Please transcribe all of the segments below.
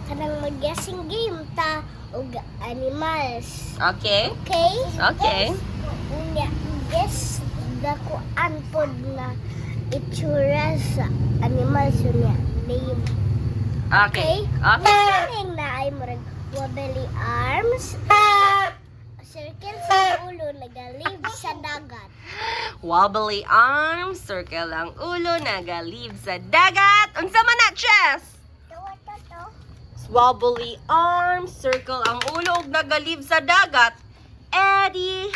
kanang mag-guessing game ta og animals. Okay? Okay? Okay. Unya, guess dako pod na itsura sa animals unya. Name. Okay. Okay. Kaning na ay murag wobbly arms. Circle sa ulo nagalib sa dagat. Wobbly arms, circle ang ulo, nagalib sa dagat. Unsa man na, Chess? Wobbly arms, circle ang ulo, ug nagalib sa dagat. Eddie,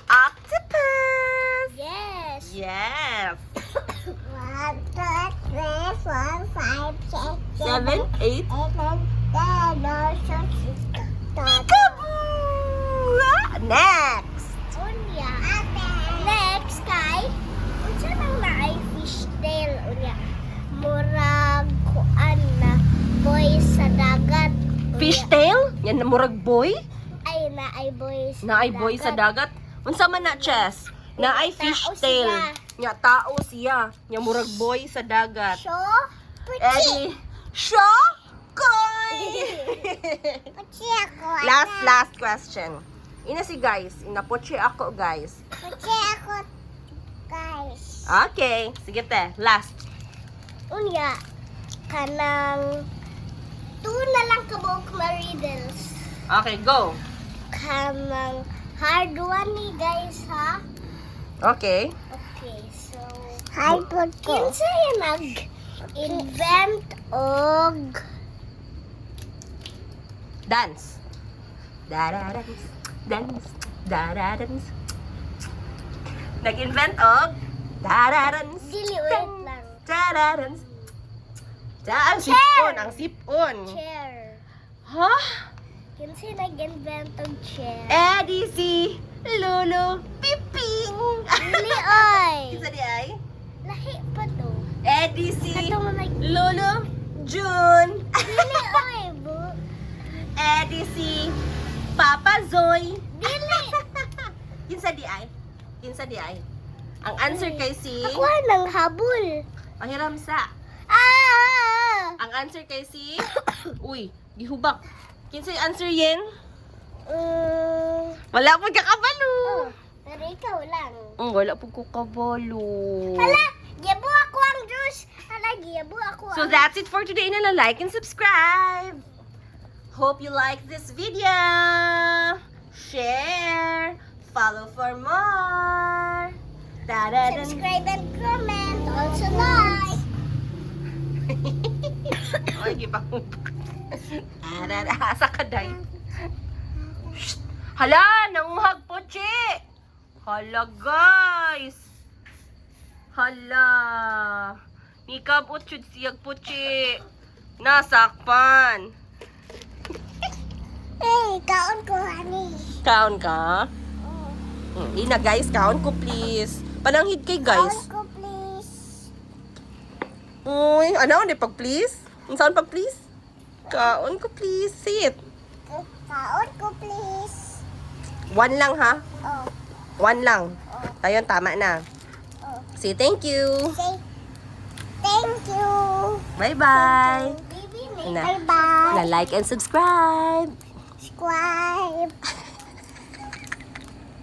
octopus. Yes. Yes. 1, 2, 3, 4, 5, 6, 7, 8. 8, 9, 10, 11, 12. Next. Unya. Next kay unsa nang naay fishtail unya. Murag kuan na boy sa dagat. Unya, Fishtail? Yan na murag boy? ay naay boy sa Naay boy sa dagat? Unsa man na, Chess? Naay Tao fishtail. siya. Nya tao siya. Nya murag boy sa dagat. So, Eddie, siya? Koy! Puchi ako. last question. Ina si guys. Inapoche ako, guys. Puchi ako, guys. Okay. Sige te. Last. Unya, kanang na lang kabuok ma-riddles. Okay, go. Kanang hard one ni guys, ha? Okay. Okay, so... Hard one ko. Kinsa yung nag-invent og... Dance. Dararans. Dance. Dararans. Nag-invent og dararans. Dili, wait lang. Dararans. Ang sipon. Ang sipon. Chair. Ha? Kinsa yung nag-invent og chair? Eddie si Lolo Piping. Dili, oy. Kinsa di ay? Lahi pa to. Eddie si Katong nag... Lolo June. Dili, oy, bu. Eddie si Papa Zoy. Dili. Kinsa di ay? Kinsa di ay? Ang answer kay si Ako nang habol. Pahiram sa. Ah! Ang answer kay si Uy, gihubak. Kinsa yung answer yen? Wala po kakabalo. Pero ikaw lang. Wala po kakabalo. Hala, gibo ako ang juice. Hala, gibo ako So ang... that's it for today. Na like and subscribe. Hope you like this video. Share. Follow for more. Da-da-dun. Subscribe and comment. Also like. Ay, gipang. Asa ka, day. Shh. Hala, nanguhag po, Chi. Hala, guys. Hala. Nikab o chud siyag po, Chi. Nasakpan. Hey, kaon ko, honey. Kaon ka? Ina, guys, kaon ko, please. Pananghid kay, guys. Kaon ko, please. Uy, ano? Hindi pag please? Ang saan pag please? Kaon ko, please. Sit. Kaon ko, please. One lang, ha? Oh, One lang. Ayun, tama na. oh. Say thank you. Say, thank you. Bye-bye. Baby, Na- bye-bye. Na like and subscribe. Subscribe.